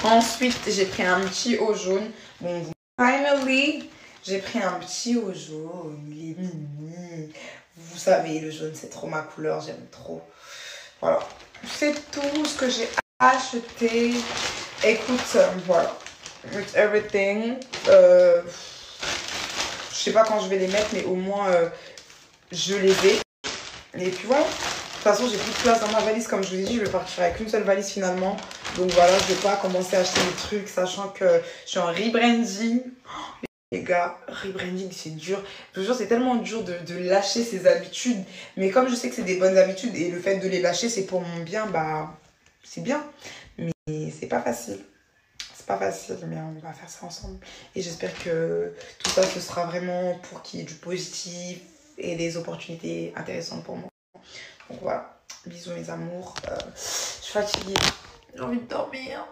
Ensuite, j'ai pris un petit haut jaune. Bon, finally, j'ai pris un petit haut jaune. Il est mini. Vous savez, le jaune, c'est trop ma couleur. J'aime trop. Voilà. C'est tout ce que j'ai acheté. Écoute, voilà. With everything. Je sais pas quand je vais les mettre, mais au moins, je les ai. Et puis voilà. De toute façon, j'ai plus de place dans ma valise. Comme je vous ai dit, je vais partir avec une seule valise finalement. Donc voilà, je vais pas commencer à acheter des trucs, sachant que je suis en rebranding. Les gars, rebranding, c'est dur. Je vous jure, c'est tellement dur de lâcher ses habitudes. Mais comme je sais que c'est des bonnes habitudes et le fait de les lâcher, c'est pour mon bien, bah, c'est bien. Mais c'est pas facile. C'est pas facile, mais on va faire ça ensemble. Et j'espère que tout ça, ce sera vraiment pour qu'il y ait du positif et des opportunités intéressantes pour moi. Donc voilà, bisous mes amours. Je suis fatiguée, j'ai envie de dormir.